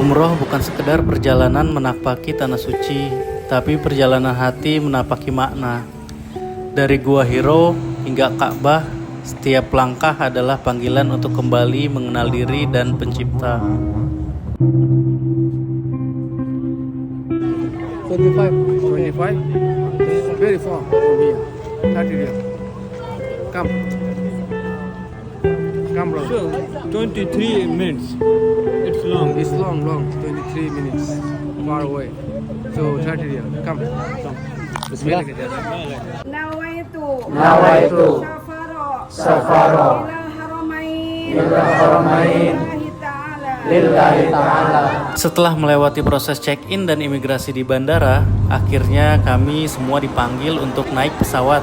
Umroh bukan sekedar perjalanan menapaki tanah suci, tapi perjalanan hati menapaki makna. Dari Gua Hiro hingga Ka'bah, setiap langkah adalah panggilan untuk kembali mengenal diri dan Pencipta. 25, very far from here. That area. Come, brother. So, 23 minutes. It's long. It's long, 23 minutes far away. So that area. Come. Bismillah. Nawaitu Safaro ila haramain lillahi ta'ala. Setelah melewati proses check-in dan imigrasi di bandara, akhirnya kami semua dipanggil untuk naik pesawat.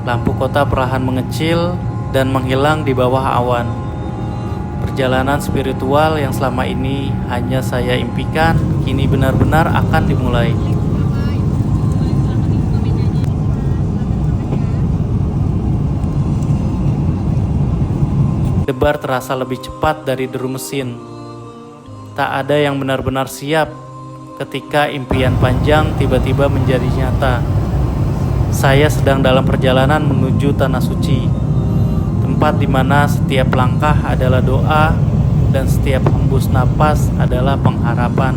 Lampu kota perlahan mengecil dan menghilang di bawah awan. Perjalanan spiritual yang selama ini hanya saya impikan, kini benar-benar akan dimulai. Debar terasa lebih cepat dari deru mesin. Tak ada yang benar-benar siap ketika impian panjang tiba-tiba menjadi nyata. Saya sedang dalam perjalanan menuju Tanah Suci, tempat di mana setiap langkah adalah doa dan setiap hembus napas adalah pengharapan.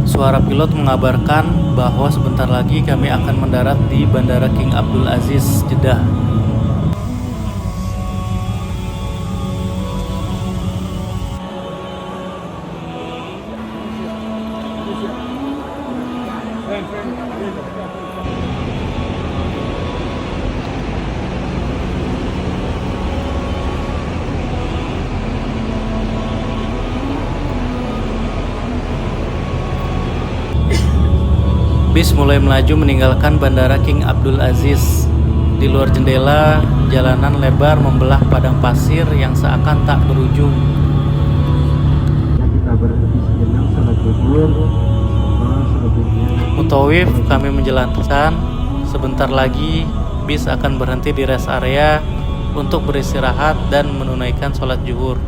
Suara pilot mengabarkan bahwa sebentar lagi kami akan mendarat di Bandara King Abdul Aziz, Jeddah. Bis mulai melaju meninggalkan Bandara King Abdul Aziz. Di luar jendela, jalanan lebar membelah padang pasir yang seakan tak berujung. Kita berhenti sejenak salat zuhur. Mutawif kami menjelaskan, sebentar lagi bis akan berhenti di rest area untuk beristirahat dan menunaikan sholat zuhur.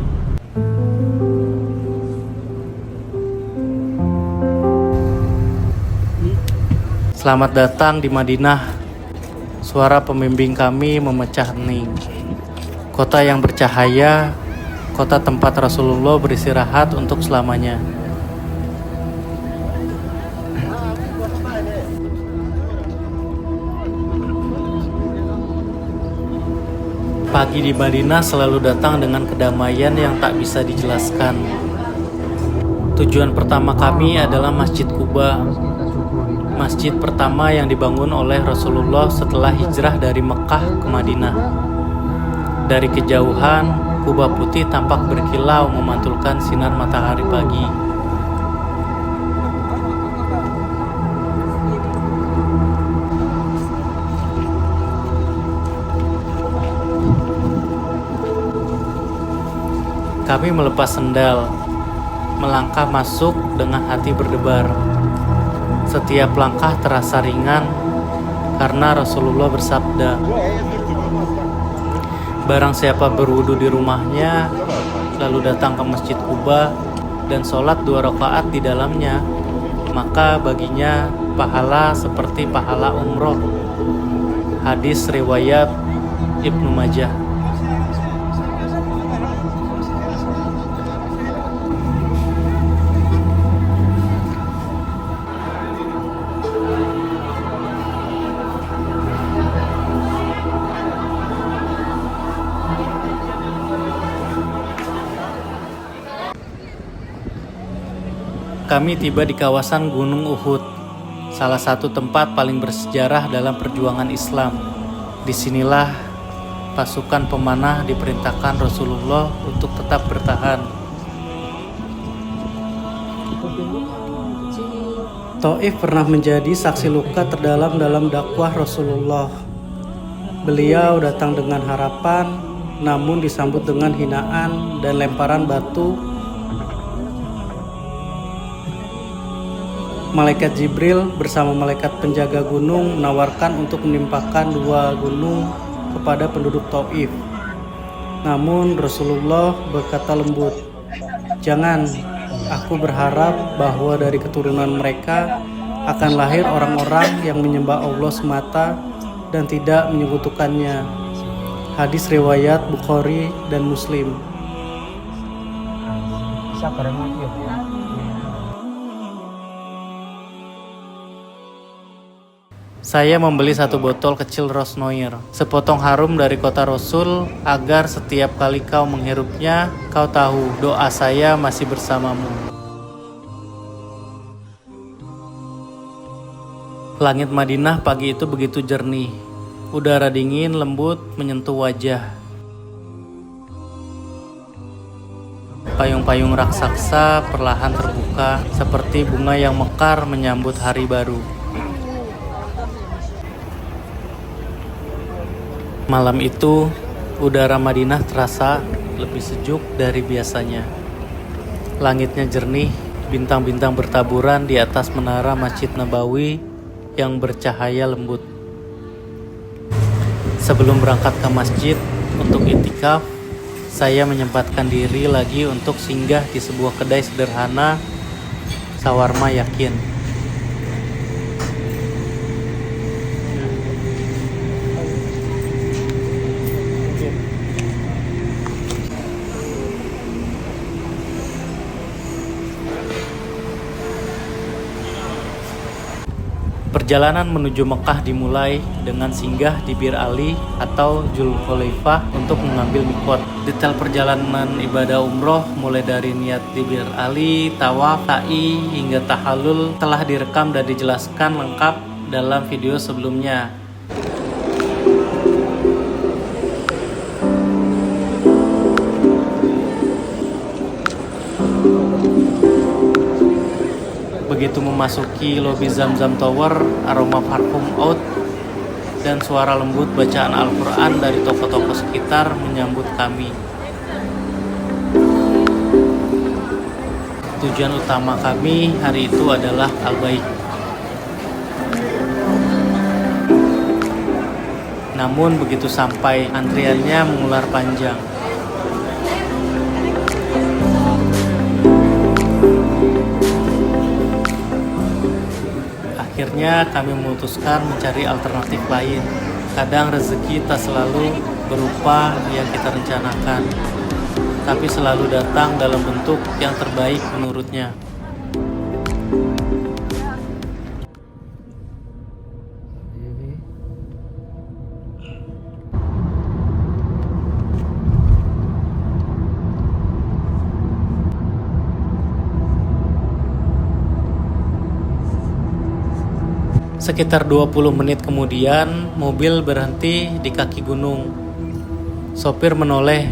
Selamat datang di Madinah. Suara pembimbing kami memecah hening. Kota yang bercahaya, kota tempat Rasulullah beristirahat untuk selamanya. Pagi di Madinah selalu datang dengan kedamaian yang tak bisa dijelaskan. Tujuan pertama kami adalah Masjid Quba. Masjid pertama yang dibangun oleh Rasulullah setelah hijrah dari Mekah ke Madinah. Dari kejauhan, kubah putih tampak berkilau memantulkan sinar matahari pagi. Kami melepas sendal, melangkah masuk dengan hati berdebar. Setiap langkah terasa ringan karena Rasulullah bersabda, barang siapa berwudu di rumahnya lalu datang ke Masjid Quba dan sholat 2 rakaat di dalamnya, maka baginya pahala seperti pahala umroh. Hadis riwayat Ibnu Majah. Kami tiba di kawasan Gunung Uhud, salah satu tempat paling bersejarah dalam perjuangan Islam. Disinilah pasukan pemanah diperintahkan Rasulullah untuk tetap bertahan. Taif pernah menjadi saksi luka terdalam dalam dakwah Rasulullah. Beliau datang dengan harapan, namun disambut dengan hinaan dan lemparan batu. Malaikat Jibril bersama malaikat penjaga gunung menawarkan untuk menimpakan 2 gunung kepada penduduk Taif. Namun Rasulullah berkata lembut, "Jangan, aku berharap bahwa dari keturunan mereka akan lahir orang-orang yang menyembah Allah semata dan tidak menyekutukannya." Hadis riwayat Bukhari dan Muslim. Saya membeli 1 botol kecil Rosnoir, sepotong harum dari kota Rasul, agar setiap kali kau menghirupnya, kau tahu doa saya masih bersamamu. Langit Madinah pagi itu begitu jernih. Udara dingin lembut menyentuh wajah. Payung-payung raksasa perlahan terbuka seperti bunga yang mekar menyambut hari baru. Malam itu, udara Madinah terasa lebih sejuk dari biasanya. Langitnya jernih, bintang-bintang bertaburan di atas menara Masjid Nabawi yang bercahaya lembut. Sebelum berangkat ke masjid untuk iktikaf, saya menyempatkan diri lagi untuk singgah di sebuah kedai sederhana shawarma Yakin. Perjalanan menuju Mekah dimulai dengan singgah di Bir Ali atau Dzulkholeifah untuk mengambil mikot. Detail perjalanan ibadah umroh mulai dari niat di Bir Ali, tawaf, sa'i, hingga tahallul telah direkam dan dijelaskan lengkap dalam video sebelumnya. Begitu memasuki lobi Zamzam Tower, aroma parfum oud dan suara lembut bacaan Al-Quran dari toko-toko sekitar menyambut kami. Tujuan utama kami hari itu adalah Al-Bait. Namun begitu sampai, antriannya mengular panjang. Akhirnya kami memutuskan mencari alternatif lain. Kadang rezeki tak selalu berupa yang kita rencanakan, tapi selalu datang dalam bentuk yang terbaik menurutnya. Sekitar 20 menit kemudian, mobil berhenti di kaki gunung. Sopir menoleh,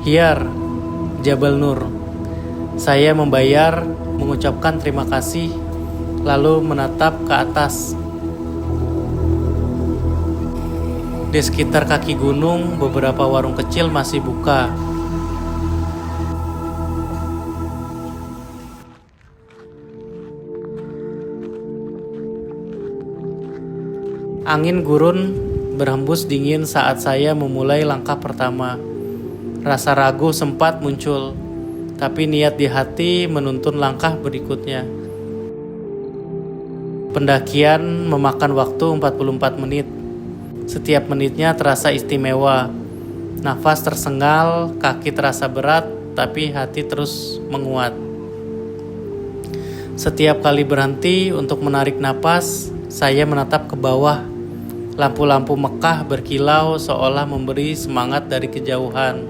"Hiar, Jabal Nur." Saya membayar, mengucapkan terima kasih, lalu menatap ke atas. Di sekitar kaki gunung, beberapa warung kecil masih buka. Angin gurun berhembus dingin saat saya memulai langkah pertama. Rasa ragu sempat muncul, tapi niat di hati menuntun langkah berikutnya. Pendakian memakan waktu 44 menit. Setiap menitnya terasa istimewa. Nafas tersengal, kaki terasa berat, tapi hati terus menguat. Setiap kali berhenti untuk menarik napas, saya menatap ke bawah. Lampu-lampu Mekah berkilau seolah memberi semangat dari kejauhan.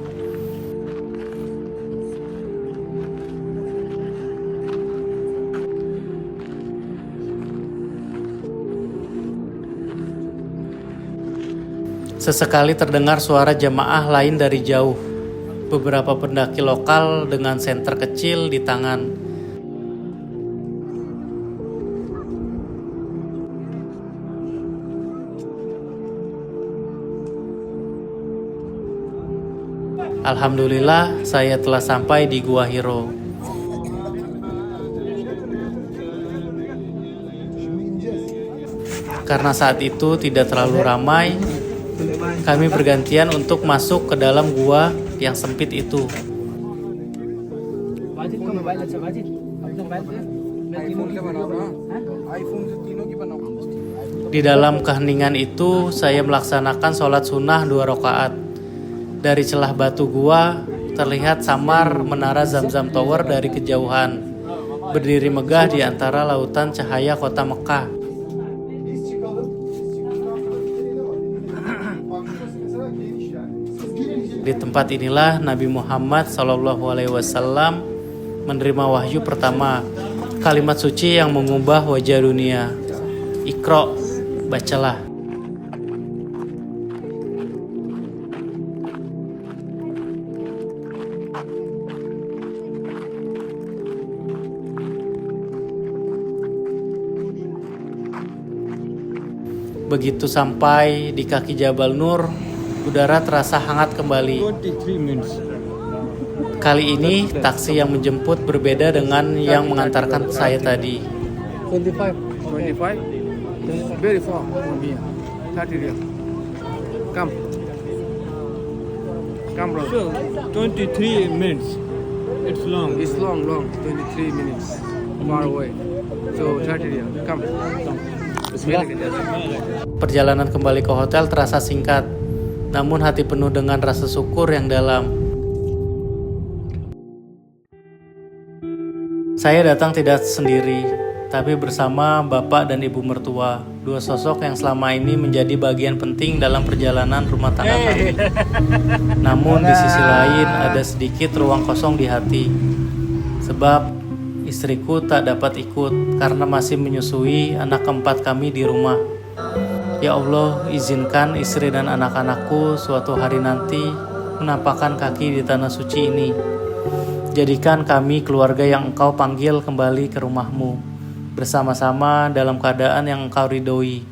Sesekali terdengar suara jamaah lain dari jauh. Beberapa pendaki lokal dengan senter kecil di tangan. Alhamdulillah, saya telah sampai di Gua Hiro. Karena saat itu tidak terlalu ramai, kami bergantian untuk masuk ke dalam gua yang sempit itu. Di dalam keheningan itu, saya melaksanakan sholat sunnah 2 rakaat. Dari celah batu gua, terlihat samar menara Zamzam Tower dari kejauhan, berdiri megah di antara lautan cahaya kota Mekah. Di tempat inilah Nabi Muhammad SAW menerima wahyu pertama, kalimat suci yang mengubah wajah dunia. Iqra, bacalah. Begitu sampai di kaki Jabal Nur, udara terasa hangat kembali. 23 minutes. Kali ini taksi yang menjemput berbeda dengan yang mengantarkan saya tadi. 25. Very far from here. 30 riyal. Come. Come, bro. So 23 minutes. It's long. It's long. 23 minutes. Far away. So 30 riyal. Come. Perjalanan kembali ke hotel terasa singkat, namun hati penuh dengan rasa syukur yang dalam. Saya datang tidak sendiri, tapi bersama bapak dan ibu mertua, 2 sosok yang selama ini menjadi bagian penting dalam perjalanan rumah tangga kami. Namun di sisi lain ada sedikit ruang kosong di hati, sebab istriku tak dapat ikut karena masih menyusui anak keempat kami di rumah. Ya Allah, izinkan istri dan anak-anakku suatu hari nanti menampakkan kaki di tanah suci ini. Jadikan kami keluarga yang Engkau panggil kembali ke rumahmu, bersama-sama dalam keadaan yang Engkau ridhoi.